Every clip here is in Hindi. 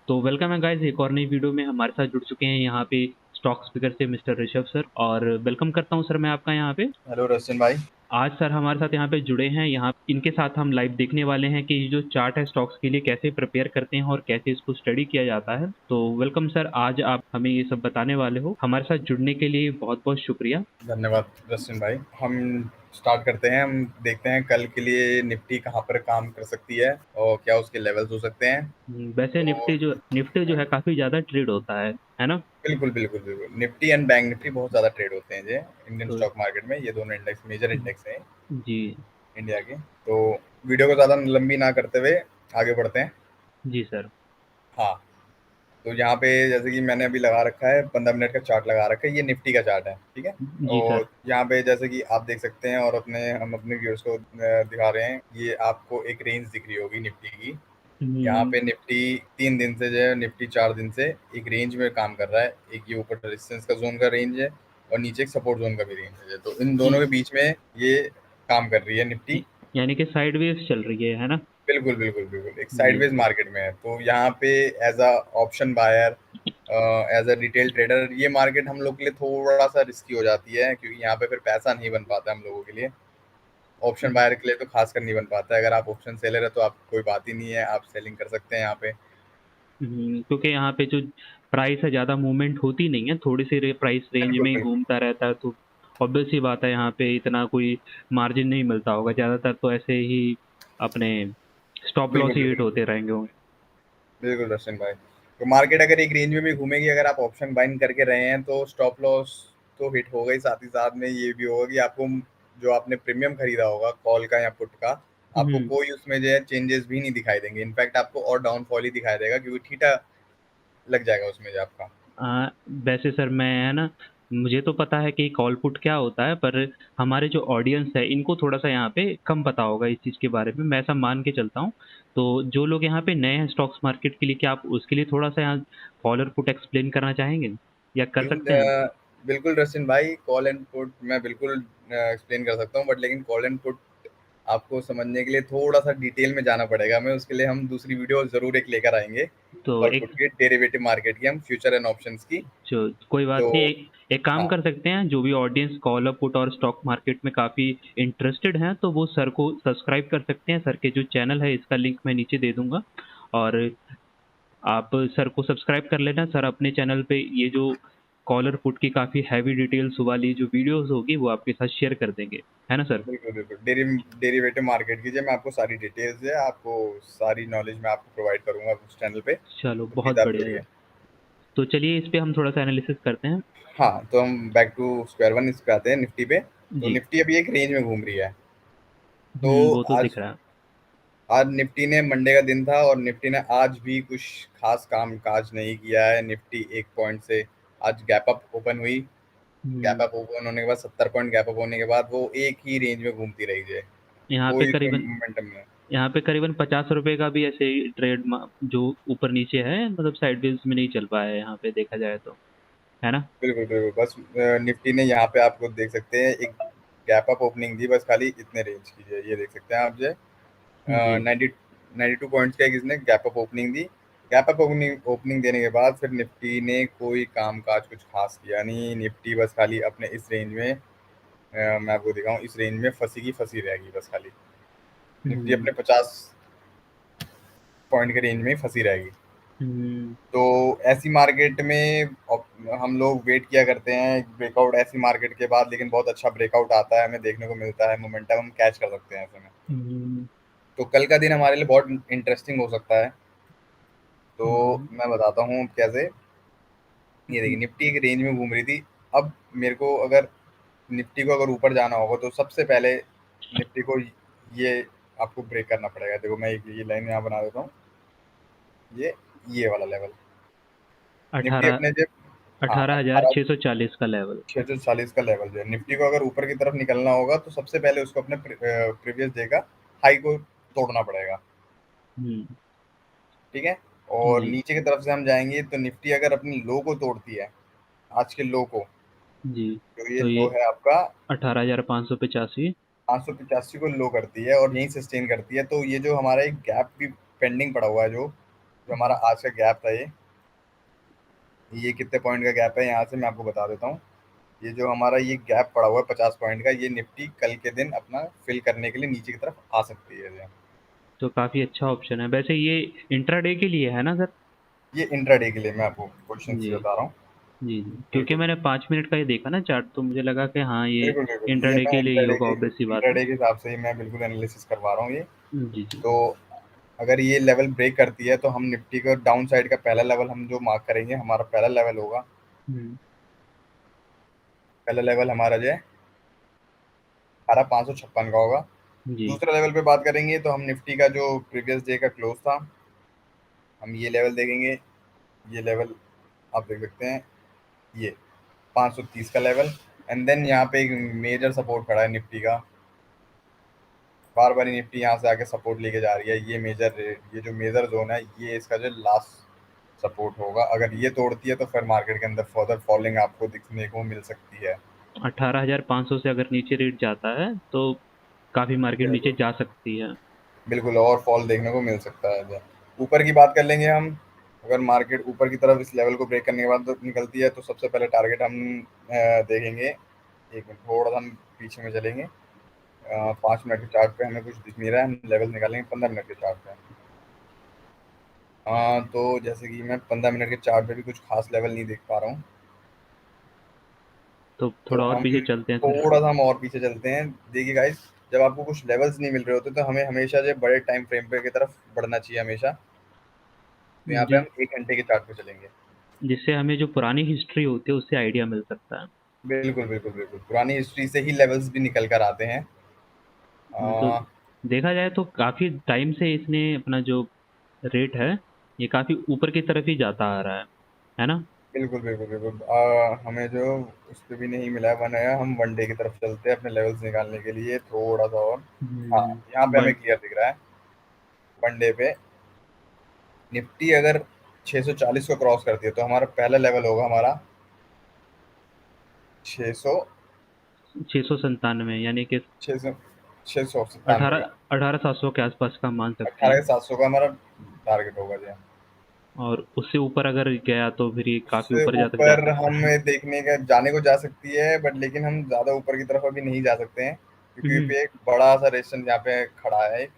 तो वेलकम है गाइस, एक और नई वीडियो में हमारे साथ जुड़ चुके हैं यहाँ पे स्टॉक स्पीकर से मिस्टर ऋषभ सर। और वेलकम करता हूँ सर मैं आपका यहाँ पे। हेलो रश्मिन भाई। आज सर हमारे साथ यहाँ पे जुड़े हैं, यहाँ इनके साथ हम लाइव देखने वाले हैं कि ये जो चार्ट है स्टॉक्स के लिए कैसे प्रिपेयर करते हैं और कैसे इसको स्टडी किया जाता है। तो वेलकम सर, आज आप हमें ये सब बताने वाले हो। हमारे साथ जुड़ने के लिए बहुत बहुत शुक्रिया। धन्यवाद रश्मिन भाई। हम स्टार्ट करते हैं। हम देखते हैं कल के लिए निफ्टी कहाँ पर काम कर सकती है और क्या उसके लेवल्स हो सकते हैं। वैसे तो निफ्टी जो है काफ़ी ज़्यादा ट्रेड होता है ना? बिल्कुल बिल्कुल बिल्कुल, निफ्टी एंड बैंक निफ्टी बहुत ज़्यादा ट्रेड होते हैं ये इंडियन तो स्टॉक मार्केट में। ये दोनों इंडेक्स मेजर इंडेक्स हैं जी। इंडिया के। तो वीडियो को ज़्यादा लंबी ना करते हुए आगे बढ़ते हैं। जी सर। हाँ, तो यहाँ पे जैसे कि मैंने अभी लगा रखा है, 15 मिनट का चार्ट लगा रखा है। ये निफ्टी का चार्ट है, ठीक है। जी सर। और यहाँ पे जैसे कि आप देख सकते हैं और हम अपने व्यूअर्स को दिखा रहे हैं। ये आपको एक रेंज दिख रही होगी निफ्टी की। यहाँ हम्म, पे निफ्टी 3 दिन से जो है, निफ्टी 4 दिन से एक रेंज में काम कर रहा है। एक ये ऊपर रेजिस्टेंस का जोन का रेंज है और नीचे एक सपोर्ट जोन का भी रेंज है। तो इन दोनों के बीच में ये काम कर रही है निफ्टी। यानी कि साइडवेज चल रही है ना? बिल्कुल बिल्कुल बिल्कुल, एक जी। साइडवेज मार्केट में है। तो यहाँ पे as a option buyer, as a retail trader, ये मार्केट हम लोग के लिए थोड़ा सा रिस्की हो जाती है, क्योंकि यहाँ पे फिर पैसा नहीं बन पाता हम लोगों के लिए। ऑप्शन बायर के लिए तो खासकर नहीं बन पाता है। अगर आप ऑप्शन सेलर है तो आप कोई बात ही नहीं है, आप सेलिंग कर सकते हैं यहाँ पे। क्योंकि यहाँ पे जो प्राइस है ज़्यादा मूवमेंट होती नहीं है, थोड़ी सी प्राइस रेंज बिल्कुल में ही बिल्कुल घूमता रहता है, तो ऑब्वियस सी बात है यहाँ पे इतना कोई मार्जिन नहीं मिलता होगा। ज़्यादातर तो ऐसे ही अपने स्टॉप लॉस बिल्कुल ही हिट बिल्कुल होते रहेंगे होंगे। बिल्कुल रशन भाई। तो मार्केट अगर एक रेंज में भी घूमेगी, अगर आप ऑप्शन बाइंग करके रहे हैं तो स्टॉप लॉस तो हिट होगा ही। साथ ही साथ में ये भी होगा कि आपको जो आपने प्रीमियम खरीदा होगा कॉल का या पुट का, आपको हम्म। कोई उसमें जो है चेंजेस भी नहीं दिखाई देंगे। इनफैक्ट आपको और डाउनफॉल ही दिखाई देगा, क्योंकि थीटा लग जाएगा उसमें जो आपका। आ, वैसे सर मैं है ना, मुझे तो पता है कि कॉल पुट क्या होता है, पर हमारे जो ऑडियंस है इनको थोड़ा सा यहाँ पे कम पता होगा इस चीज़ के बारे में, मैं ऐसा मान के चलता हूँ। तो जो लोग यहाँ पे नए हैं स्टॉक्स मार्केट के लिए, क्या आप उसके लिए थोड़ा सा यहाँ कॉल और पुट एक्सप्लेन करना चाहेंगे या कर बिल्कुल सकते हैं? बिल्कुल रशिन भाई, कॉल एंड पुट मैं बिल्कुल एक्सप्लेन कर सकता हूँ। बट लेकिन कॉल एंड पुट आपको समझने के लिए थोड़ा सा डिटेल में जाना पड़ेगा। मैं उसके लिए हम दूसरी वीडियो जरूर एक लेकर आएंगे। तो कॉल पुट एक की, डेरिवेटिव मार्केट की, हम फ्यूचर एंड ऑप्शंस की। जो कोई बात तो नहीं, एक काम हाँ, कर सकते हैं, जो भी ऑडियंस कॉल अप पुट और स्टॉक मार्केट में काफ़ी इंटरेस्टेड हैं तो वो सर को सब्सक्राइब कर सकते हैं। सर के जो चैनल है इसका लिंक मैं नीचे दे दूंगा, और आप सर को सब्सक्राइब कर लेना। सर अपने चैनल पे ये जो कॉलर पुट की काफ़ी हैवी डिटेल्स वाली जो वीडियोस होगी वो आपके साथ शेयर कर देंगे, है ना सर? बिल्कुल बिल्कुल, डेरिवेटिव मार्केट की, मैं आपको सारी डिटेल्स है, आपको सारी नॉलेज मैं आपको प्रोवाइड करूंगा उस चैनल पे। चलो तो बहुत प्लीज़ आप बढ़िया जुड़िए। है। तो चलिए इस पे हम थोड़ा सा एनालिसिस करते हैं। हाँ, तो हम बैक टू स्क्वायर वन इस पे आते हैं, निफ्टी पे। तो जी। निफ्टी अभी एक रेंज में घूम रही है। तो वो तो आज दिख रहा है। आज निफ्टी ने, मंडे का दिन था और निफ्टी ने आज भी कुछ खास काम काज नहीं किया है। निफ्टी 1 पॉइंट से आज गैप अप ओपन हुई। गैप हम्म, अप ओपन होने के बाद 70 पॉइंट गैप अप होने के बाद वो एक ही रेंज में घूमती रही है। यहाँ पे कोई इसमें करीबन मोमेंटम नहीं है। यहाँ पे करीबन 50 रुपए का भी ऐसे ही ट्रेड जो ऊपर नीचे है, मतलब साइडवेज में नहीं चल पाया है यहाँ पे देखा जाए तो, है ना? बिल्कुल बिल्कुल, बस निफ्टी ने यहाँ पे आपको देख सकते हैं एक गैप अप ओपनिंग दी, बस खाली इतने रेंज की है। ये देख सकते हैं आप जो जी। 92 पॉइंट्स का एक इसने गैप अप ओपनिंग दी। गैप अप ओपनिंग ओपनिंग देने के बाद फिर निफ्टी ने कोई काम काज कुछ खास किया नहीं। निफ्टी बस खाली अपने इस रेंज में, मैं आपको दिखाऊं, इस रेंज में फंसी की फंसी रहेगी बस खाली। निफ्टी हम्म। अपने 50 पॉइंट के रेंज में ही फंसी रहेगी। हम्म। तो ऐसी मार्केट में हम लोग वेट किया करते हैं ब्रेकआउट ऐसी मार्केट के बाद, लेकिन बहुत अच्छा ब्रेकआउट आता है, हमें देखने को मिलता है, मोमेंटम हम कैच कर सकते हैं ऐसे में। हम्म। तो कल का दिन हमारे लिए बहुत इंटरेस्टिंग हो सकता है। तो हम्म। मैं बताता हूँ कैसे। ये देखिए, हम्म। निफ्टी एक रेंज में घूम रही थी। अब मेरे को अगर निफ्टी को अगर ऊपर जाना होगा तो सबसे पहले निफ्टी को ये आपको ब्रेक करना पड़ेगा। देखो मैं एक ये लाइन यहाँ बना देता हूँ। ये ये वाला लेवल, निफ्टी अठारह अपने जब, हाँ, 18,640 का लेवल। 18,640 का लेवल जो है, निफ्टी को अगर ऊपर की तरफ निकलना होगा तो सबसे पहले उसको अपने प्रीवियस डे का हाई को तोड़ना पड़ेगा। हम्म। ठीक है। और जी। नीचे की तरफ से हम जाएंगे तो निफ्टी अगर अपनी लो को तोड़ती है, आज के लो को, जी। तो ये तो ये लो है आपका 18,585। 585 को लो करती है और यहीं सस्टेन करती है। तो ये जो हमारा एक गैप भी पेंडिंग पड़ा हुआ है, जो जो हमारा आज का गैप था, ये कितने पॉइंट का गैप है यहाँ से मैं आपको बता देता हूँ। ये जो हमारा ये गैप पड़ा हुआ है 50 पॉइंट का, ये निफ्टी कल के दिन अपना फिल करने के लिए नीचे की तरफ आ सकती है ये। तो काफ़ी अच्छा ऑप्शन है वैसे ये। इंट्राडे के लिए है ना सर? ये इंट्राडे के लिए मैं आपको क्वेश्चन जी से बता रहा हूँ। जी जी, क्योंकि बिल्कुल मैंने 5 मिनट का ही देखा ना चार्ट, तो मुझे लगा कि हाँ ये बिल्कुल बिल्कुल, ये इंट्राडे मैं के लिए ही होगा, ऑब्वियस सी बात है। इंट्राडे के हिसाब से ही मैं बिल्कुल एनालिसिस करवा रहा हूँ ये। जी जी। तो अगर ये लेवल ब्रेक करती है तो हम निफ्टी का डाउन साइड का पहला लेवल हम जो मार्क करेंगे, हमारा पहला लेवल होगा, हम्म, पहला लेवल हमारा जो है 18,556 का होगा। जी। दूसरा लेवल पे बात करेंगे तो हम निफ्टी का जो प्रीवियस डे का क्लोज था, हम ये लेवल देखेंगे। ये लेवल आप देख सकते हैं, ये 530 का लेवल। एंड देन यहाँ पे एक मेजर सपोर्ट खड़ा है निफ्टी का। बार बार निफ्टी यहाँ से आके सपोर्ट लेके जा रही है। ये जो मेजर जोन है, ये इसका जो लास्ट सपोर्ट होगा। अगर ये तोड़ती है तो फिर मार्केट के अंदर फर्दर फॉलिंग आपको दिखने को मिल सकती है। 18,500 से अगर नीचे रेट जाता है तो काफ़ी मार्केट नीचे बिल्कुल जा सकती है। बिल्कुल, और फॉल देखने को मिल सकता है। ऊपर की बात कर लेंगे हम। अगर मार्केट ऊपर की तरफ इस लेवल को ब्रेक करने के बाद तो निकलती है, तो सबसे पहले टारगेट हम देखेंगे। एक मिनट, थोड़ा सा हम पीछे में चलेंगे। 5 मिनट के चार्ट पे हमें कुछ दिख नहीं रहा है, हम लेवल निकालेंगे 15 मिनट के चार्ट पे। तो जैसे कि मैं 15 मिनट के चार्ट पे भी कुछ खास लेवल नहीं देख पा रहा हूँ। तो तो थोड़ा और हम पीछे चलते हैं फिर। थोड़ा सा हम और पीछे चलते हैं। देखिए गाइस, जब आपको कुछ लेवल्स नहीं मिल रहे होते तो हमें हमेशा जो बड़े टाइम फ्रेम पे की तरफ बढ़ना चाहिए हमेशा। तो यहाँ पे जिस हम 1 घंटे के चार्ट पे चलेंगे। जिससे हमें जो पुरानी हिस्ट्री होती है उससे आइडिया मिल सकता है। बिल्कुल बिल्कुल बिल्कुल, पुरानी हिस्ट्री से ही लेवल्स भी निकल कर आते हैं। तो आ, देखा जाए तो काफ़ी टाइम से इसने अपना जो रेट है ये काफ़ी ऊपर की तरफ ही जाता आ रहा है ना? बिल्कुल बिल्कुल बिल्कुल। हमें जो उस पर भी नहीं मिला है बनाया, हम वनडे की तरफ चलते हैं अपने लेवल्स निकालने के लिए थोड़ा सा और। हाँ, यहाँ पे हमें वन क्लियर दिख रहा है। वनडे पे निफ्टी अगर 640 को क्रॉस करती है तो हमारा पहला लेवल होगा हमारा 600, 697 यानी कि 697 का। 18,700 के आसपास का मान सकते हैं। 18,700 का हमारा टारगेट होगा जी। और उससे ऊपर अगर गया तो फिर ये काफ़ी उससे ऊपर जा तक जा ऊपर सकता हम है। देखने का जाने को जा सकती है, बट लेकिन हम ज्यादा ऊपर की तरफ अभी नहीं जा सकते हैं, क्योंकि हम्म, पे एक बड़ा सा रेजिस्टेंस यहाँ पे खड़ा है एक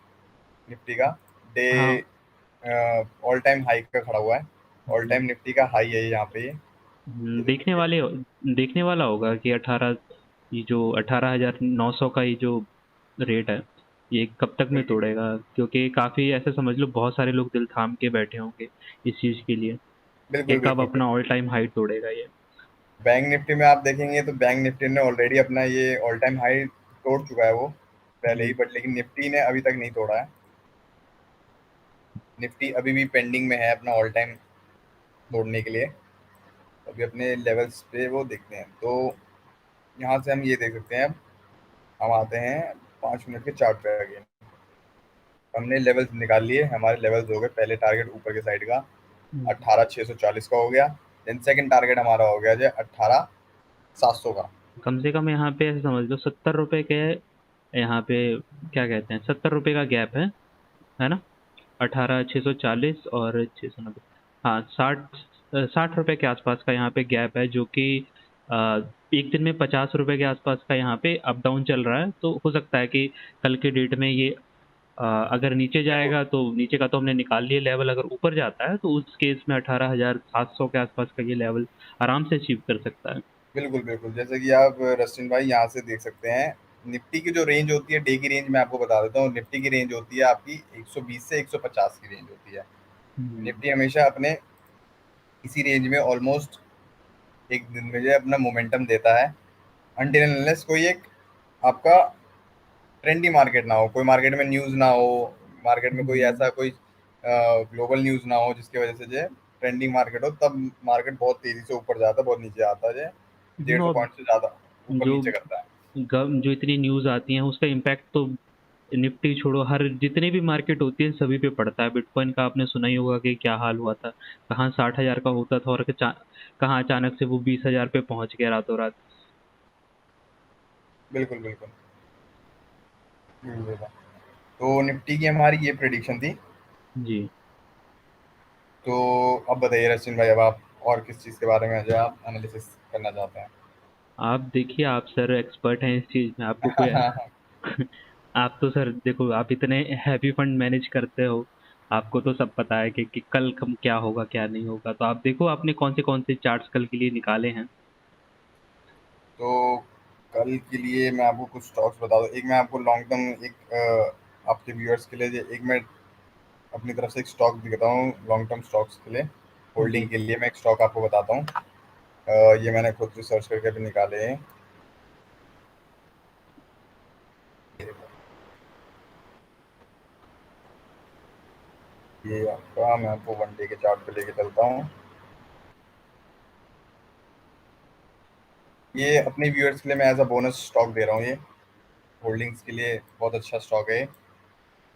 निफ्टी का। डे हाँ। ऑल टाइम हाई का खड़ा हुआ है। ऑल हम्म, टाइम निफ्टी का हाई है यहाँ पे ये देखने देखेंगे। वाले देखने वाला होगा कि 18, ये जो 18,900 का ये जो रेट है ये कब तक में बिल्कुल तोड़ेगा, क्योंकि काफ़ी ऐसे समझ लो बहुत सारे लोग दिल थाम के बैठे होंगे इस चीज़ के लिए कि बिल्कुल कब बिल्कुल अपना बिल्कुल। ऑल टाइम हाई तोड़ेगा ये। बैंक निफ्टी में आप देखेंगे तो बैंक निफ्टी ने ऑलरेडी अपना ये ऑल टाइम हाई तोड़ चुका है वो पहले ही, हम्म, बट लेकिन निफ्टी ने अभी तक नहीं तोड़ा है। निफ्टी अभी भी पेंडिंग में है अपना ऑल टाइम तोड़ने के लिए। अभी अपने लेवल्स पे वो देखते हैं। तो यहाँ से हम ये देख सकते हैं। अब हम आते हैं 5 मिनट के चार्ट पे अगेन। हमने लेवल्स निकाल लिए, हमारे लेवल्स हो गए। पहले टारगेट ऊपर के साइड का हम्म। 18,640 का हो गया। देन सेकंड टारगेट हमारा हो गया जो 18,700 का। कम से कम यहाँ पे ऐसे समझ लो 70 रुपए के, यहाँ पे क्या कहते हैं, 70 रुपए का गैप है ना? 18,640 और 690, हाँ 60 रुपए के आसपास का यहाँ पे गैप है, जो कि अ, एक दिन में 50 रुपए के आसपास का यहाँ पे अप डाउन चल रहा है। तो हो सकता है कि कल के डेट में ये अगर नीचे बिल्कुल जाएगा तो नीचे का तो हमने निकाल लिया लेवल, अगर ऊपर जाता है तो उस केस में 18,700 के आसपास का ये लेवल आराम से अचीव कर सकता है। बिल्कुल बिल्कुल, जैसे कि आप रस्टिन भाई यहाँ से देख सकते हैं। निफ्टी की जो रेंज होती है, डे की रेंज मैं आपको बता देता हूँ। निफ्टी की रेंज होती है आपकी 120 से 150 की रेंज होती है। हम्म, निफ्टी हमेशा अपने इसी रेंज में ऑलमोस्ट एक दिन में जो है अपना मोमेंटम देता है, अनटिल अनलेस कोई एक आपका ट्रेंडी मार्केट ना हो, कोई मार्केट में न्यूज़ ना हो, मार्केट में कोई हम्म, ऐसा कोई ग्लोबल न्यूज़ ना हो जिसकी वजह से जो है ट्रेंडिंग मार्केट हो, तब मार्केट बहुत तेजी से ऊपर जाता है, बहुत नीचे आता है जो है, 150 और पॉइंट से ज़्यादा ऊपर जो नीचे करता है। जो इतनी न्यूज़ आती हैं उसका इम्पैक्ट तो निफ्टी छोड़ो हर जितनी भी मार्केट होती है सभी पे पड़ता है। बिटकॉइन का आपने सुना ही होगा कि क्या हाल हुआ था, कहाँ 60,000 का होता था और कहाँ अचानक से वो 20,000 पे पहुंच गया रातों रात। बिल्कुल बिल्कुल बिल्कुल। तो निफ्टी की हमारी ये प्रेडिक्शन थी। जी। तो अब बताइए रचिन भाई, अब आप और किस चीज़ के बारे में जो आप एनालिसिस करना चाहते हैं? आप देखिए, आप सर एक्सपर्ट हैं इस चीज़ में, आपको कोई आप तो सर देखो, आप इतने हैवी फंड मैनेज करते हो, आपको तो सब पता है कि कल कम क्या होगा क्या नहीं होगा। तो आप देखो आपने कौन से चार्ट्स कल के लिए निकाले हैं। तो कल के लिए मैं आपको कुछ स्टॉक्स बता दूं। एक मैं आपको लॉन्ग टर्म एक आपके व्यूअर्स के लिए एक मैं अपनी तरफ से एक स्टॉक दिखाता हूँ लॉन्ग टर्म स्टॉक्स के लिए। जी। होल्डिंग के लिए मैं एक स्टॉक आपको बताता हूँ। ये मैंने खुद रिसर्च करके भी निकाले हैं। ये आपका, मैं आपको वन डे के चार्ट पे लेके चलता हूँ। ये अपने व्यूअर्स के लिए मैं एज अ बोनस स्टॉक दे रहा हूँ। ये होल्डिंग्स के लिए बहुत अच्छा स्टॉक है।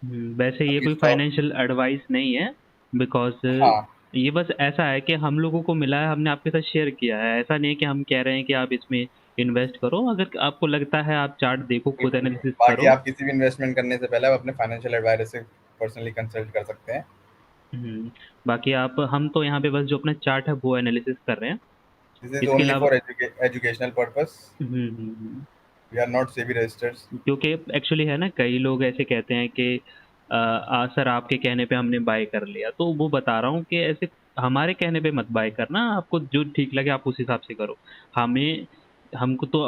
वैसे अब ये ये कोई स्टॉक, फाइनेंशियल एडवाइस नहीं है, बिकॉज़ हाँ ये बस ऐसा है कि हम लोगों को मिला है, हमने आपके साथ शेयर किया है। ऐसा नहीं है कि हम कह रहे हैं कि आप इसमें इन्वेस्ट करो। अगर आपको लगता है आप चार्ट देखो, खुद बिल्कुल। एनालिसिस बाकी करो। आप किसी भी इन्वेस्टमेंट करने से पहले आप अपने फाइनेंशियल एडवाइजर से पर्सनली कंसल्ट कर सकते हैं। हुँ, बाकी आप हम तो यहाँ पे बस जो अपना चार्ट है वो एनालिसिस कर रहे हैं। दिस इज इसके ओनली अलावा फॉर एजुकेशनल पर्पस। हुँ। We are not SEBI registered. क्योंकि एक्चुअली है ना, कई लोग ऐसे कहते हैं कि सर आपके कहने पे हमने बाय कर लिया। तो वो बता रहा हूँ कि ऐसे हमारे कहने पे मत बाय करना, आपको जो ठीक लगे आप उस हिसाब से करो। हमें हमको तो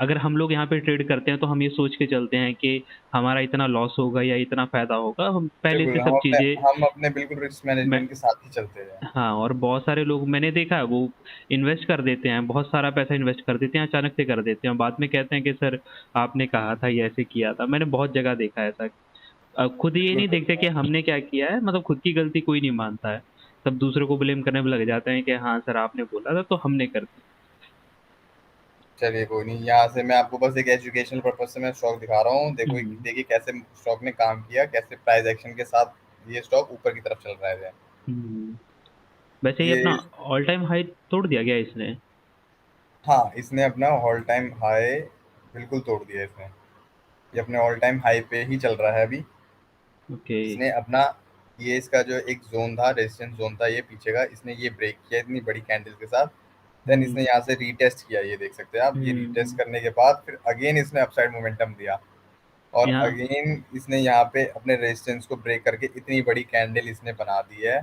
अगर हम लोग यहाँ पे ट्रेड करते हैं तो हम ये सोच के चलते हैं कि हमारा इतना लॉस होगा या इतना फ़ायदा होगा। हम पहले से बिल्कुल, सब चीज़ें हम अपने बिल्कुल रिस्क मैं मैनेजमेंट के साथ ही चलते हैं। हाँ, और बहुत सारे लोग मैंने देखा है वो इन्वेस्ट कर देते हैं, बहुत सारा पैसा इन्वेस्ट कर देते हैं, अचानक से कर देते हैं, बाद में कहते हैं कि सर आपने कहा था ये ऐसे किया था। मैंने बहुत जगह देखा है ऐसा। खुद ये बिल्कुल नहीं देखते कि बिल्कुल। हमने क्या किया है, मतलब खुद की गलती कोई नहीं मानता है। सब दूसरों को ब्लेम करने में लग जाते हैं कि हाँ सर आपने बोला था तो हमने कर दिया। चलिए कोई नहीं, यहाँ से मैं आपको बस एक एजुकेशनल पर्पज से मैं स्टॉक दिखा रहा हूँ। देखो हुँ, देखिए कैसे स्टॉक ने काम किया, कैसे प्राइस एक्शन के साथ ये स्टॉक ऊपर की तरफ चल रहा है। हुँ। वैसे ये अपना ये, ऑल टाइम हाई तोड़ दिया गया इसने। हाँ इसने अपना ऑल टाइम हाई बिल्कुल तोड़ दिया इसने। ये अपने ऑल टाइम हाई पे ही चल रहा है अभी। ओके। इसने अपना, ये इसका जो एक जोन था, रेजिस्टेंस जोन था ये पीछे का, इसने ये ब्रेक किया इतनी बड़ी कैंडल के साथ। देन हुँ, इसने यहाँ से रीटेस्ट किया, ये देख सकते हैं आप। ये रीटेस्ट हुँ। करने के बाद फिर अगेन इसने अपसाइड मोमेंटम दिया, और यहाँ अगेन इसने यहाँ पे अपने रेजिस्टेंस को ब्रेक करके इतनी बड़ी कैंडल इसने बना दी है।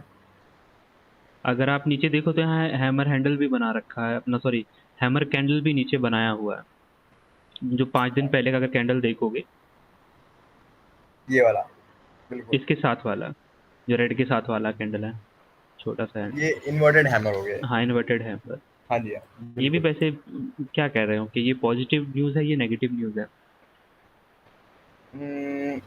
अगर आप नीचे देखो तो यहाँ हैमर हैंडल भी बना रखा है अपना, सॉरी, हैमर कैंडल भी नीचे बनाया हुआ है। जो 5 दिन पहले का अगर कैंडल देखोगे, ये वाला, बिल्कुल। इसके साथ वाला, जो रेड के साथ वाला कैंडल है, छोटा-सा है। ये इन्वर्टेड हैमर हो गया है। हाँ, इन्वर्टेड हैमर। हाँ जी, हाँ ये भी बिल्कुल। वैसे क्या कह रहे हो कि ये पॉजिटिव न्यूज़ है, ये नेगेटिव न्यूज़ है? हम्म,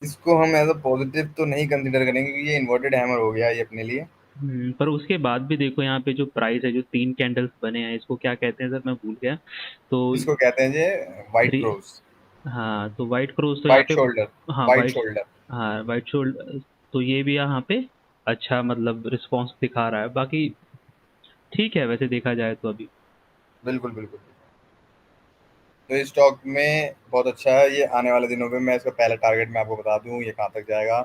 इसको हम एज अ पॉजिटिव तो नहीं कंसीडर करेंगे, क्योंकि ये इन्वर्टेड हैमर हो गया ये अपने लिए। पर उसके बाद भी देखो यहाँ पे जो प्राइस है, जो 3 कैंडल्स बने हैं, इसको क्या कहते हैं सर मैं भूल गया। तो इसको कहते हैं जी व्हाइट 3 क्रोस, हाँ, तो व्हाइट क्रॉस तो यहाँ व्हाइट पे शोल्डर, हाँ, व्हाइट शोल्डर। White shoulder. तो ये भी यहाँ पे अच्छा मतलब रिस्पॉन्स दिखा रहा है। बाकी ठीक है वैसे देखा जाए तो अभी। बिल्कुल बिल्कुल। तो इस स्टॉक में बहुत अच्छा है ये। आने वाले दिनों में मैं इसका पहला टारगेट मैं आपको बता दूं, ये कहाँ तक जाएगा।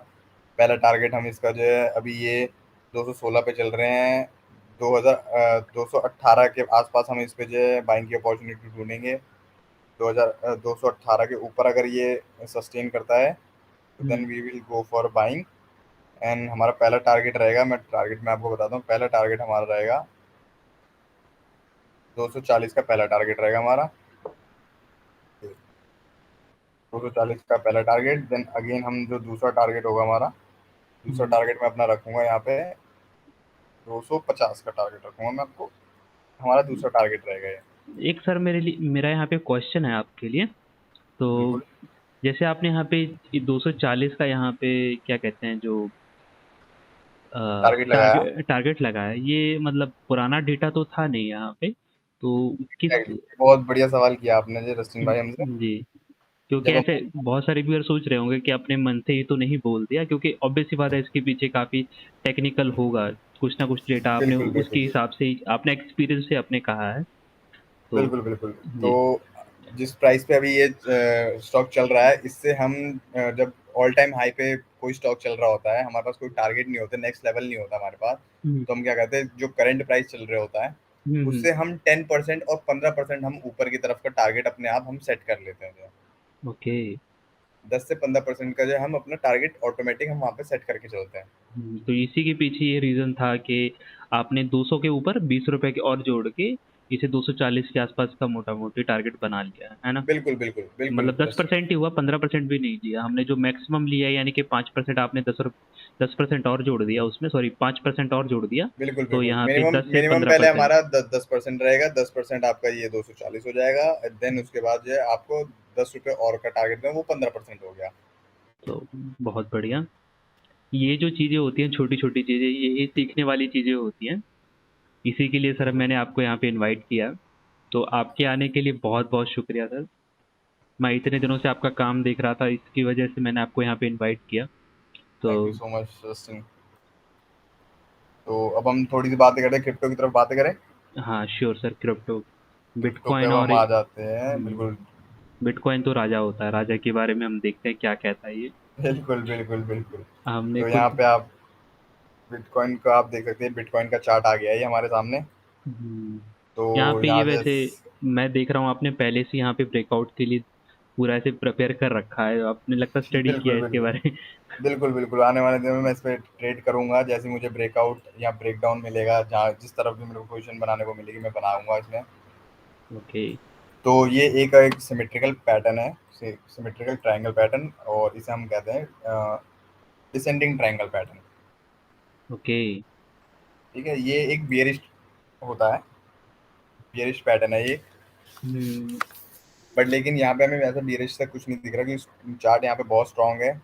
पहला टारगेट हम इसका जो है, अभी ये 216 पे चल रहे हैं। 218 के आसपास हम इस पे जो है बाइंग की अपॉर्चुनिटी ढूंढेंगे। 218 के ऊपर अगर ये सस्टेन करता है तो देन हुँ, we will go for buying. And हमारा पहला टारगेट रहेगा, मैं टारगेट मैं आपको बताता हूँ, पहला टारगेट हमारा रहेगा 240 का पहला टारगेट रहेगा हमारा। 240 का पहला टारगेट। देन अगेन हम जो दूसरा टारगेट होगा हमारा, दूसरा हुँ। टारगेट मैं अपना रखूंगा यहाँ पे 250 का टारगेट रखूंगा मैं आपको। हमारा दूसरा टारगेट रहेगा ये। एक सर मेरा यहाँ पे क्वेश्चन है आपके लिए। तो बिल्कुल। जैसे आपने यहाँ पे 240 का यहाँ पे क्या कहते हैं जो टारगेट लगाया। टारगेट टारगेट लगाया, ये मतलब पुराना डेटा तो था नहीं यहाँ पे, तो किस एग्जैक्टली, बहुत बढ़िया सवाल किया आपने जी रस्टिन भाई हमसे। जी, क्योंकि जब ऐसे हम, बहुत सारे व्यूअर सोच रहे होंगे कि अपने मन से ही तो नहीं बोल दिया, क्योंकि ऑब्वियस सी बात है इसके पीछे काफ़ी टेक्निकल होगा, कुछ ना कुछ डेटा आपने बिल्कुल बिल्कुल उसके हिसाब से ही आपने एक्सपीरियंस से आपने कहा है। तो बिल्कुल बिल्कुल। तो जी। जिस प्राइस पे अभी ये स्टॉक चल रहा है, इससे हम जब ऑल टाइम हाई पे कोई स्टॉक चल रहा होता है, हमारे पास कोई टारगेट नहीं होता, नेक्स्ट लेवल नहीं होता हमारे पास, हम्म तो हम क्या करते हैं, जो करंट प्राइस चल रहा होता है हम्म। उससे हम 10% और 15% हम ऊपर की तरफ का टारगेट अपने आप हम सेट कर लेते हैं। जो ओके। 10 से 15% का जो हम अपना टारगेट ऑटोमेटिक हम वहाँ पे सेट करके चलते हैं। तो इसी के पीछे ये रीज़न था कि आपने 200 के ऊपर 20 रुपए के और जोड़ के इसे 240 के आसपास का मोटा-मोटी टारगेट बना लिया, है ना? बिल्कुल बिल्कुल बिल्कुल मतलब रश्मि। 10% ही हुआ, 15% भी नहीं लिया। हमने जो मैक्सिमम लिया है यानी कि 5% आपने 10% और जोड़ दिया उसमें, सॉरी 5% और जोड़ दिया, बिल्कुल तो बिल्कुल यहाँ पे मिनिमम 10 से मिनिमम पहले 15%। हमारा 10% रहेगा, 10% आपका ये 240 हो जाएगा, देन उसके बाद जो है आपको 10 रुपये और का टारगेट में वो 15% हो गया। तो बहुत बढ़िया। ये जो चीज़ें होती हैं, छोटी-छोटी चीज़ें, ये सीखने वाली चीज़ें होती हैं। इसी के लिए सर बिल्कुल मैंने आपको यहाँ पे इनवाइट किया। तो आपके आने के लिए बहुत-बहुत शुक्रिया सर। मैं इतने दिनों से आपका काम देख रहा था, इसकी वजह से मैंने आपको यहाँ पे इनवाइट किया। तो thank you so much Justin. तो अब हम थोड़ी सी बातें करते हैं, क्रिप्टो की तरफ बातें करें। हाँ, श्योर सर, क्रिप्टो, क्रिप्टो पे बिटकॉइन अब और हम आ जाते हैं, हुँ, बिल्कुल बिटकॉइन तो राजा होता है, राजा के बारे में हम देखते हैं क्या कहता है ये। बिल्कुल बिल्कुल बिल्कुल। हमने तो यहाँ खुद पे आप बिटकॉइन का आप देख सकते हैं, बिटकॉइन का चार्ट आ गया है ये हमारे सामने। हुँ, तो यहाँ पे ये यहाँ से वैसे मैं देख रहा हूँ आपने पहले से यहाँ पे ब्रेकआउट के लिए पूरा ऐसे प्रिपेयर कर रखा है, आपने लगता है स्टडी किया बिल्कुल है इसके बिल्कुल बारे में। बिल्कुल बिल्कुल आने वाले दिनों में मैं इस पे ट्रेड करूंगा, जैसे मुझे ब्रेकआउट या ब्रेकडाउन मिलेगा, जहाँ जिस तरफ भी मेरे को पोजीशन बनाने को मिलेगी मैं बनाऊंगा इसमें। ओके, तो ये एक सिमेट्रिकल पैटर्न है, सिमेट्रिकल ट्रायंगल पैटर्न, और इसे हम कहते हैं डिसेंडिंग ट्रायंगल पैटर्न। ओके। ठीक है, ये एक बियरिश होता है, बियरिश पैटर्न है ये। हुँ, बट लेकिन यहाँ पे हमें वैसा बियरिश से कुछ नहीं दिख रहा, कि चार्ट यहाँ पे बहुत स्ट्रांग है।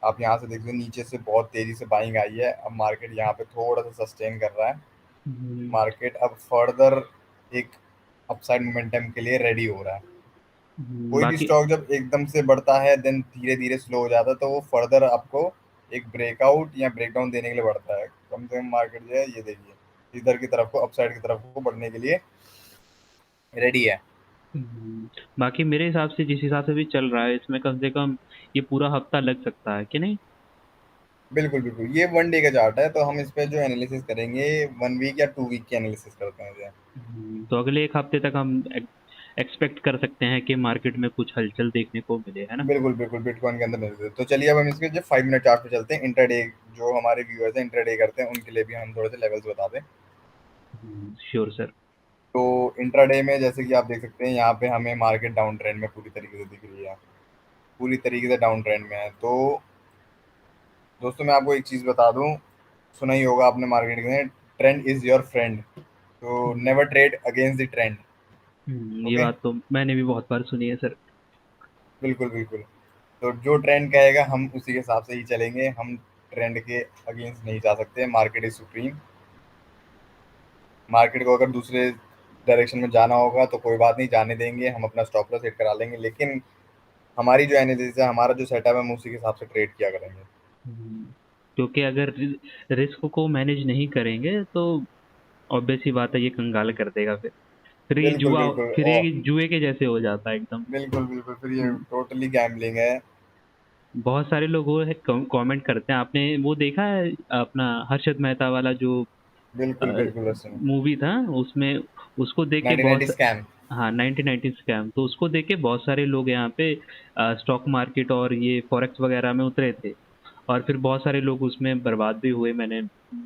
आप यहाँ से देख सकते हो, नीचे से बहुत तेजी से बाइंग आई है, अब मार्केट यहाँ पे थोड़ा सा सस्टेन कर रहा है। हुँ, मार्केट अब फर्दर एक अपसाइड मोमेंटम के लिए रेडी हो रहा है। कोई भी बाकी स्टॉक जब एकदम से बढ़ता है देन धीरे धीरे स्लो हो जाता है, तो वो फर्दर आपको एक ब्रेकआउट या ब्रेकडाउन देने के लिए बढ़ता है। कम से कम मार्केट जो है ये देखिए इधर की तरफ को, अपसाइड की तरफ को बढ़ने के लिए रेडी है। बाकी मेरे हिसाब से जिस हिसाब से भी चल रहा है इसमें कम से कम ये पूरा हफ्ता लग सकता है कि नहीं? बिल्कुल बिल्कुल, ये 1 डे का चार्ट है, तो हम इस पे जो एनालिसिस करेंगे 1 वीक या 2 वीक की एनालिसिस करते हैं जो। तो अगले एक हफ्ते तक हम एक्सपेक्ट कर सकते हैं कि मार्केट में कुछ हलचल देखने को मिले, है ना? बिल्कुल बिल्कुल बिटकॉइन के अंदर मिल रहे हैं। तो चलिए अब हम इसके जो 5 मिनट चार्ट पे चलते हैं, इंटरडे जो हमारे व्यूअर्स हैं इंटरडे करते हैं उनके लिए भी हम थोड़े से लेवल्स बता दें। Sure sir. तो इंट्राडे में जैसे कि आप देख सकते हैं, यहाँ पे हमें मार्केट डाउन ट्रेंड में पूरी तरीके से दिख रही है, पूरी तरीके से डाउन ट्रेंड में है। तो दोस्तों मैं आपको एक चीज़ बता दूं, सुना ही होगा आपने मार्केट में, ट्रेंड इज योर फ्रेंड, तो hmm, never trade against the trend. ये ओके, बात तो मैंने भी बहुत बार सुनी है सर। बिल्कुल बिल्कुल। तो जो ट्रेंड कहेगा हम उसी के हिसाब से ही चलेंगे, हम ट्रेंड के अगेंस्ट नहीं जा सकते। Market is supreme. मार्केट को अगर दूसरे डायरेक्शन में जाना होगा तो कोई बात नहीं, जाने देंगे, हम अपना स्टॉप लॉस सेट करा लेंगे, लेकिन हमारी जो एनालिसिस है, हमारा जो सेटअप है, हम उसी के हिसाब से ट्रेड किया करेंगे। हम्म, क्योंकि अगर रिस्क को मैनेज नहीं करेंगे तो ऑब्वियस सी बात है ये कंगाल कर देगा बिल्कुल बिल्कुल फिर ओ ये जुए के जैसे हो जाता है एकदम। बिल्कुल बिल्कुल, फिर ये हम्म, टोटली गैम्बलिंग है। बहुत सारे लोग वो है कमेंट करते हैं, आपने वो देखा है अपना हर्षद मेहता वाला जो बिल्कुल बिल्कुल रसन। मूवी था उसमें, उसको देख के 1990 बहुत, स्कैम। हाँ 1990 स्कैम, तो उसको देख के बहुत सारे लोग यहाँ पे स्टॉक मार्केट और ये फॉरेक्स वगैरह में उतरे थे, और फिर बहुत सारे लोग उसमें बर्बाद भी हुए, मैंने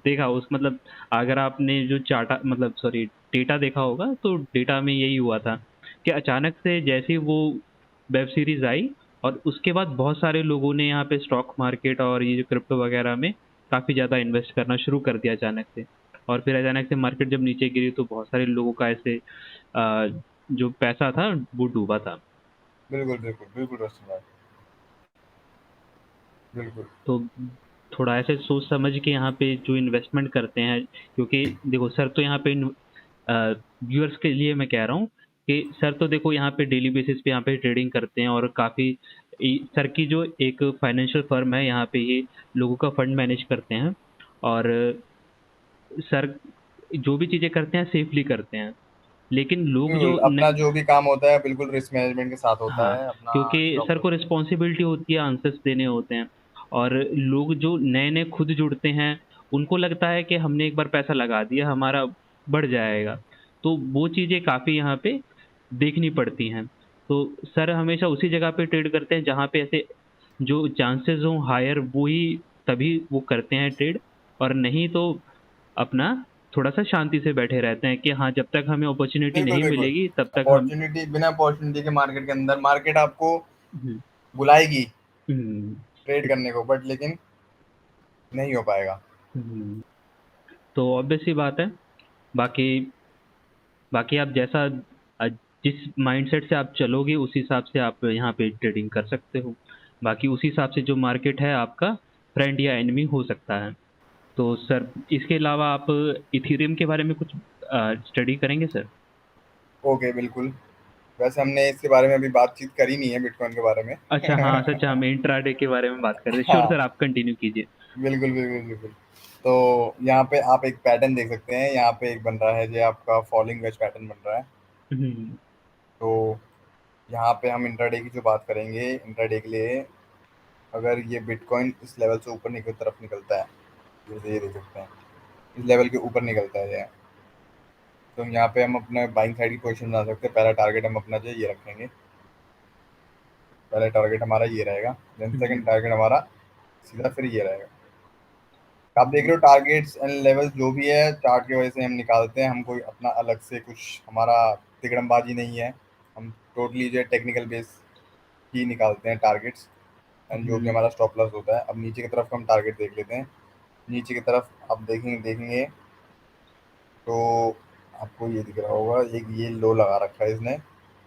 देखा उस मतलब, अगर आपने जो चार्टा मतलब सॉरी डेटा देखा होगा तो डेटा में यही हुआ था कि अचानक से जैसे ही वो वेब सीरीज आई और उसके बाद बहुत सारे लोगों ने यहाँ पे स्टॉक मार्केट और ये जो क्रिप्टो वगैरह में काफ़ी ज़्यादा इन्वेस्ट करना शुरू कर दिया अचानक से, और फिर अचानक से मार्केट जब नीचे गिरी तो बहुत सारे लोगों का ऐसे जो पैसा था वो डूबा था। बिल्कुल बिल्कुल बिल्कुल रसन भाई, बिल्कुल। तो थोड़ा ऐसे सोच समझ के यहाँ पे जो इन्वेस्टमेंट करते हैं, क्योंकि देखो सर तो यहाँ पे व्यूअर्स के लिए मैं कह रहा हूँ कि सर तो देखो यहाँ पे डेली बेसिस पे यहाँ पे ट्रेडिंग करते हैं, और काफ़ी सर की जो एक फाइनेंशियल फर्म है यहाँ पे ये लोगों का फंड मैनेज करते हैं, और सर जो भी चीज़ें करते हैं सेफली करते हैं। लेकिन लोग बिल्कुल, जो अपना जो भी काम होता है बिल्कुल रिस्क मैनेजमेंट के साथ होता हाँ, है, अपना क्योंकि स्टॉप सर लॉस। को रिस्पॉन्सिबिलिटी होती है, आंसर्स देने होते हैं। और लोग जो नए-नए खुद जुड़ते हैं, उनको लगता है कि हमने एक बार पैसा लगा दिया, हमारा बढ़ जाएगा। तो वो चीज़ें काफ़ी यहाँ पे देखनी पड़ती हैं। तो सर हमेशा उसी जगह पे ट्रेड करते हैं जहाँ पे ऐसे जो चांसेस हों हायर, वो ही तभी वो करते हैं ट्रेड, और नहीं तो अपना थोड़ा-सा शांति से बैठे रहते हैं कि हाँ, जब तक हमें अपॉर्च्युनिटी बिल्कुल, नहीं बिल्कुल। मिलेगी तब तक हम। अपॉर्च्युनिटी बिना अपॉर्च्युनिटी के मार्केट के अंदर मार्केट आपको हुँ, बुलाएगी हुँ, ट्रेड करने को, बट लेकिन नहीं हो पाएगा। हुँ। तो ऑब्वियस सी बात है। बाकी बाकी आप जैसा अ, जिस माइंडसेट से आप चलोगे उस हिसाब से आप यहाँ पे ट्रेडिंग कर सकते हो। बाकी उस हिसाब से जो मार्केट है आपका फ्रेंड या एनिमी हो सकता है। तो सर इसके अलावा आप इथेरियम के बारे में कुछ स्टडी करेंगे सर? ओके, बिल्कुल। वैसे हमने इसके बारे में अभी बातचीत करी नहीं है बिटकॉइन के बारे में। अच्छा हाँ, सच हम इंट्राडे के बारे में बात कर रहे थे। श्योर हाँ, सर, आप कंटिन्यू कीजिए। बिल्कुल, बिल्कुल, बिल्कुल। तो यहाँ पे आप एक पैटर्न देख सकते हैं, यहाँ पे एक बन रहा है, जो आपका फॉलिंग वेज पैटर्न बन रहा है। हुँ, तो यहाँ पे हम इंट्राडे की जो बात करेंगे, इंट्राडे के लिए अगर ये बिटकॉइन इस लेवल से ऊपर निकल तरफ निकलता है, जैसे ये देख सकते हैं, इस लेवल के ऊपर निकलता है ये, तो यहाँ पे हम अपने बाइंग साइड की पोजीशन बना सकते हैं। पहला टारगेट हम अपना जो ये रखेंगे, पहला टारगेट हमारा ये रहेगा, देन सेकंड हुँ, टारगेट हमारा सीधा फिर ये रहेगा। आप देख हुँ, रहे हो टारगेट्स एंड लेवल जो भी है चार्ट की वजह से हम निकालते हैं, हम कोई अपना अलग से कुछ हमारा तिकड़मबाजी नहीं है। हम टोटली जो टेक्निकल बेस ही निकालते हैं टारगेट्स एंड जो भी हुँ। हमारा स्टॉप लॉस होता है। अब नीचे की तरफ हम टारगेट देख लेते हैं। नीचे की तरफ आप देखेंगे देखेंगे तो आपको ये दिख रहा होगा, एक ये लो लगा रखा है इसने। इस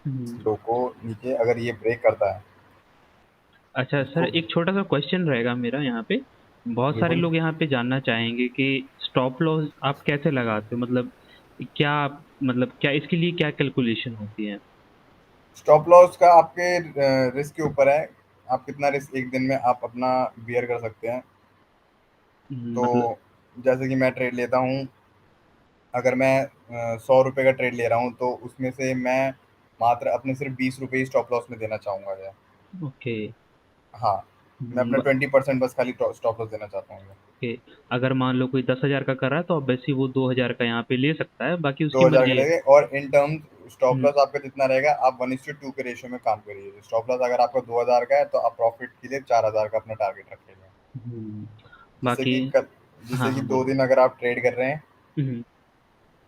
हुँ। लो को नीचे अगर ये ब्रेक करता है अच्छा सर, इसको, एक छोटा-सा क्वेश्चन रहेगा मेरा यहाँ पे। बहुत सारे बिल्कुल। लोग यहाँ पे जानना चाहेंगे कि स्टॉप लॉस आप कैसे लगाते हो? मतलब क्या इसके लिए क्या कैलकुलेशन होती है? स्टॉप लॉस का आपके रिस्क के ऊपर है, आप कितना रिस्क एक दिन में आप अपना बियर कर सकते हैं। तो मतलब। जैसे कि मैं ट्रेड लेता हूँ, अगर मैं 100 रुपये का ट्रेड ले रहा हूँ तो उसमें से मैं मात्र अपने सिर्फ 20 रुपये ही स्टॉप लॉस में देना चाहूँगा जो है। ओके। हाँ, मैं अपना ब 20% बस खाली स्टॉप लॉस देना चाहता हूँ। ओके, अगर मान लो कोई 10,000 का कर रहा है तो ऑब्वियसली वो 2,000 का यहाँ पे ले सकता है, बाकी उसकी 2,000 का मर्ज़ी है। लेंगे, और in terms stop hmm, loss आपका जितना रहेगा आप 1:2 के रेशियो में काम करिए। स्टॉप लॉस अगर आपका 2,000 का है तो आप प्रॉफिट के लिए 4,000 का अपना टारगेट रखेंगे। हुँ। जिससे बाकी कि हाँ, जिससे कि हाँ, दो बोलिए। दिन अगर आप ट्रेड कर रहे हैं हुँ,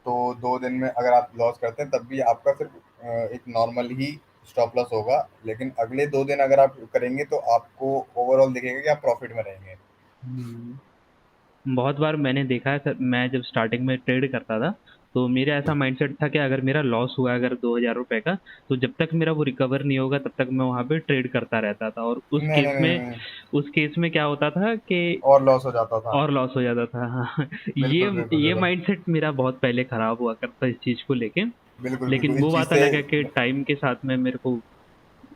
तो 2 दिन में अगर आप लॉस करते हैं तब भी आपका सिर्फ एक नॉर्मल ही स्टॉप लॉस होगा। लेकिन अगले 2 दिन अगर आप करेंगे तो आपको ओवरऑल दिखेगा कि आप प्रॉफिट में रहेंगे। हुँ। बहुत बार मैंने देखा है सर, मैं जब स्टार्टिंग में ट्रेड करता था, तो मेरा ऐसा माइंडसेट था कि अगर मेरा लॉस हुआ अगर 2,000 रुपए का, तो जब तक मेरा वो रिकवर नहीं होगा तब तक मैं वहाँ पे ट्रेड करता रहता था, और नहीं, नहीं, नहीं, नहीं, नहीं। उस केस में क्या होता था कि और लॉस हो जाता था। और लॉस हो जाता था। हाँ, बिल्कुल, बिल्कुल, ये बिल्कुल। माइंडसेट मेरा बहुत पहले खराब हुआ करता इस चीज़ को लेके। बिल्कुल, बिल्कुल। लेकिन इस वो चीज़ बात से अलग है कि टाइम के साथ में मेरे को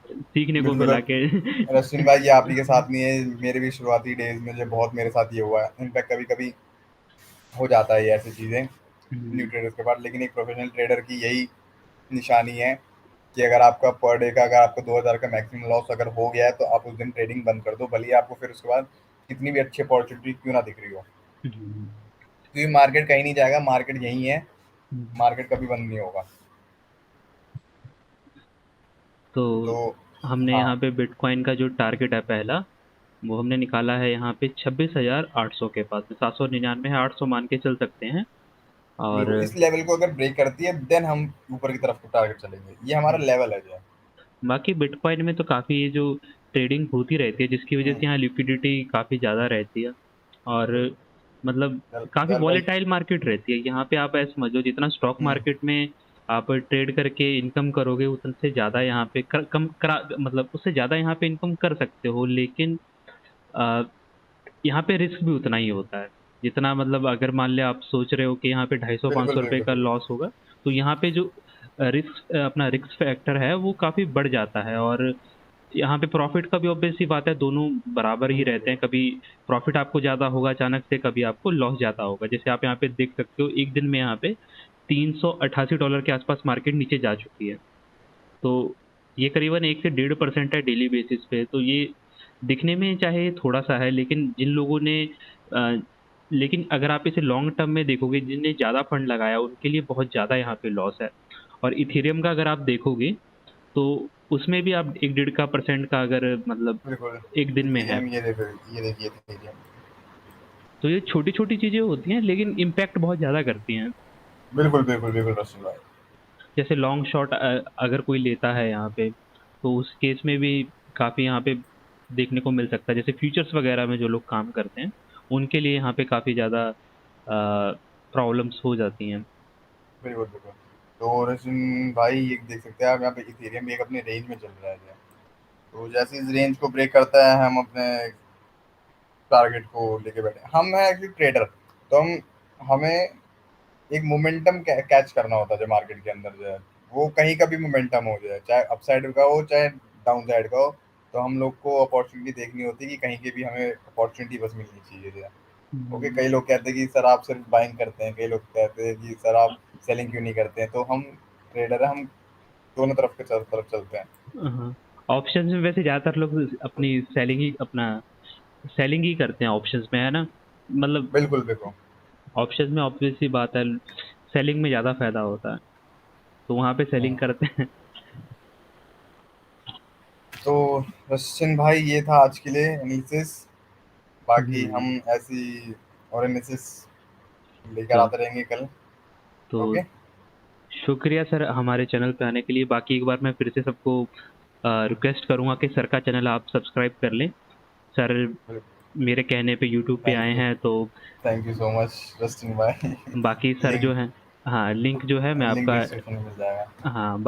सीखने को बिल्कुल। मिला कि रश्मिन भाई, ये आप ही के साथ नहीं है, मेरे भी शुरुआती डेज में जो बहुत मेरे साथ ये हुआ है। इनफैक्ट कभी कभी हो जाता है ये ऐसी चीज़ें न्यू हुँ, ट्रेडर्स के बाद। लेकिन एक प्रोफेशनल ट्रेडर की यही निशानी है कि अगर आपका पर डे का अगर आपको 2,000 का मैक्सिमम लॉस अगर हो गया है तो आप उस दिन ट्रेडिंग बंद कर दो, भले ही आपको फिर उसके बाद कितनी भी अच्छी अपॉर्चुनिटी क्यों ना दिख रही हो। हुँ, क्योंकि मार्केट कहीं नहीं जाएगा, मार्केट यही है, हुँ। मार्केट कभी बंद नहीं होगा। तो तो हमने हाँ, यहाँ पे बिटकॉइन का जो टारगेट है पहला, वो हमने निकाला है यहाँ पे 26,800 के पास में। 799 है, 800 मान के चल सकते हैं। और बिल्कुल। इस लेवल को अगर ब्रेक करती है देन हम ऊपर की तरफ टारगेट चलेंगे, ये हमारा लेवल है जो है। बाकी बिटकॉइन में तो काफ़ी ये जो ट्रेडिंग होती रहती है, जिसकी वजह हम्म, से यहाँ लिक्विडिटी काफ़ी ज़्यादा रहती है, और मतलब चल काफ़ी चल भाई। वॉलेटाइल मार्केट रहती है। यहाँ पे आप ऐसे समझो, जितना स्टॉक हम्म, मार्केट में आप ट्रेड करके इनकम करोगे उतने से ज़्यादा यहाँ पे कम करा, मतलब उससे ज़्यादा यहाँ पे इनकम कर सकते हो, लेकिन अ, यहाँ पे रिस्क भी उतना ही होता है। जितना मतलब अगर मान लिया आप सोच रहे हो कि यहाँ पे बिल्कुल, ₹250-500 बिल्कुल, का बिल्कुल। लॉस होगा, तो यहाँ पे जो अपना रिस्क फैक्टर है वो काफ़ी बढ़ जाता है, और यहाँ पे प्रॉफ़िट का भी ऑब्वियस सी बात है, दोनों बराबर ही बिल्कुल, रहते हैं। बिल्कुल। कभी प्रॉफ़िट आपको ज़्यादा होगा अचानक से, कभी आपको लॉस ज़्यादा होगा। जैसे आप यहाँ पे देख सकते हो, एक दिन में यहाँ पे $388 के आसपास मार्केट नीचे जा चुकी है। तो ये करीबन 1 से 1.5% है डेली बेसिस पे। तो ये दिखने में चाहे थोड़ा-सा है, लेकिन जिन लोगों ने लेकिन अगर आप इसे लॉन्ग टर्म में देखोगे, जिनने ज़्यादा फंड लगाया उनके लिए बहुत ज़्यादा यहाँ पे लॉस है। और इथेरियम का अगर आप देखोगे तो उसमें भी आप 1 डेढ़ का % का अगर मतलब बिल्कुल। 1 दिन में है। इथेरियम ये देखिए इथेरियम। तो ये छोटी-छोटी चीज़ें होती हैं, लेकिन इम्पैक्ट बहुत ज़्यादा करती हैं। बिल्कुल, बिल्कुल, बिल्कुल रसूल भाई। जैसे लॉन्ग शॉट अगर कोई लेता है यहाँ पे, तो उस केस में भी काफ़ी यहाँ पे देखने को मिल सकता है। जैसे फ्यूचर्स वगैरह में जो लोग काम करते हैं, उनके लिए यहाँ पे काफ़ी ज़्यादा प्रॉब्लम्स हो जाती हैं। बिल्कुल, बिल्कुल। तो रसूल भाई ये देख सकते हैं आप यहाँ पे इथेरियम एक अपने रेंज में चल रहा है। तो जैसे इस रेंज को ब्रेक करता है हम अपने टारगेट को लेके बैठे हम हैं एक्चुअली ट्रेडर। तो हमें एक मोमेंटम कैच करना होता है जो मार्केट के अंदर जो है वो कहीं का भी मोमेंटम हो जाए, चाहे अपसाइड का हो चाहे डाउन साइड का हो। तो हम लोग को अपॉर्चुनिटी देखनी होती है कि कहीं की भी हमें अपॉर्चुनिटी बस मिलनी चाहिए जो है। ओके, हम्म, कई लोग कहते हैं कि सर आप सिर्फ बाइंग करते हैं, कई लोग कहते हैं कि सर आप सेलिंग क्यों नहीं करते हैं। तो हम ट्रेडर है, हम दोनों तरफ चलते हैं। हाँ, ऑप्शंस में वैसे ज़्यादातर लोग अपनी सेलिंग ही करते हैं ऑप्शंस में, है ना? मतलब बिल्कुल, बिल्कुल। ऑप्शंस में ऑब्वियस सी बात है, सेलिंग में ज़्यादा फ़ायदा होता है, तो वहाँ पे सेलिंग हम्म। करते हैं। तो रश्चिन भाई ये था आज के लिए एनालिसिस। बाकी हुँ, हम ऐसी और एनालिसिस लेकर तो आते रहेंगे कल। तो ओके। शुक्रिया सर हमारे चैनल पे आने के लिए। बाकी एक बार मैं फिर से सबको रिक्वेस्ट करूँगा कि सर का चैनल आप सब्सक्राइब कर लें। सर मेरे कहने पे यूट्यूब पे थैंक आए यू। हैं, तो थैंक यू सो मच रश्चिन भाई। बाकी सर जो लिंक हैं, हाँ, लिंक जो है मैं लिंक आपका, डिस्क्रिप्शन में मिल जाएगा। हाँ,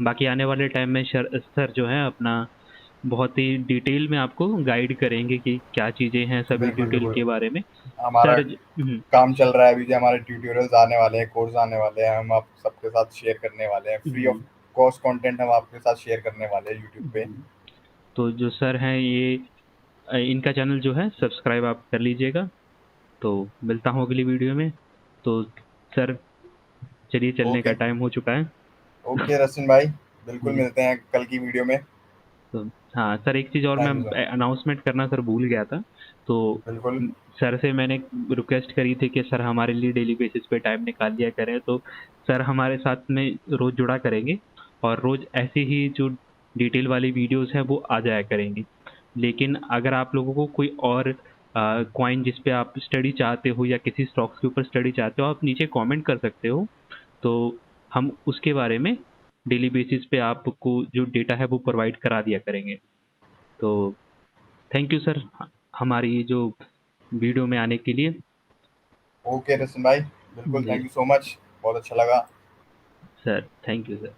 बाकी आने वाले टाइम में सर जो हैं अपना बहुत ही डिटेल में आपको गाइड करेंगे कि क्या चीज़ें हैं सभी बिल्कुल, डिटेल बिल्कुल। के बारे में। हमारा सर काम चल रहा है अभी जो हमारे ट्यूटोरियल्स आने वाले हैं, कोर्स आने वाले हैं, हम आप सबके साथ शेयर करने वाले हैं। Free of hmm, cost content हम आपके साथ शेयर करने वाले हैं यूट्यूब पे। हुँ, तो जो सर हैं ये इनका चैनल जो है सब्सक्राइब आप कर लीजिएगा। तो मिलता हूँ अगली वीडियो में। तो सर चलिए, चलने का ओके। टाइम हो चुका है। ओके रश्चिन भाई, बिल्कुल जी, मिलते हैं कल की वीडियो में। तो हाँ सर, एक चीज़ और मैं थैंक यू सर। अनाउंसमेंट करना सर भूल गया था। तो बिल्कुल। सर से मैंने रिक्वेस्ट करी थी कि सर हमारे लिए डेली बेसिस पे टाइम निकाल लिया करें। तो सर हमारे साथ में रोज़ जुड़ा करेंगे, और रोज़ ऐसी ही जो डिटेल वाली वीडियोस हैं वो आ जाया करेंगी। लेकिन अगर आप लोगों को कोई और कॉइन जिस पे आप स्टडी चाहते हो, या किसी स्टॉक्स के ऊपर स्टडी चाहते हो, आप नीचे कमेंट कर सकते हो। तो हम उसके बारे में डेली बेसिस पे आपको जो डेटा है वो प्रोवाइड करा दिया करेंगे। तो थैंक यू सर हमारी जो वीडियो में आने के लिए। ओके रश्मिन भाई, बिल्कुल जी थैंक यू सो मच। बहुत अच्छा लगा। Sir, thank you sir.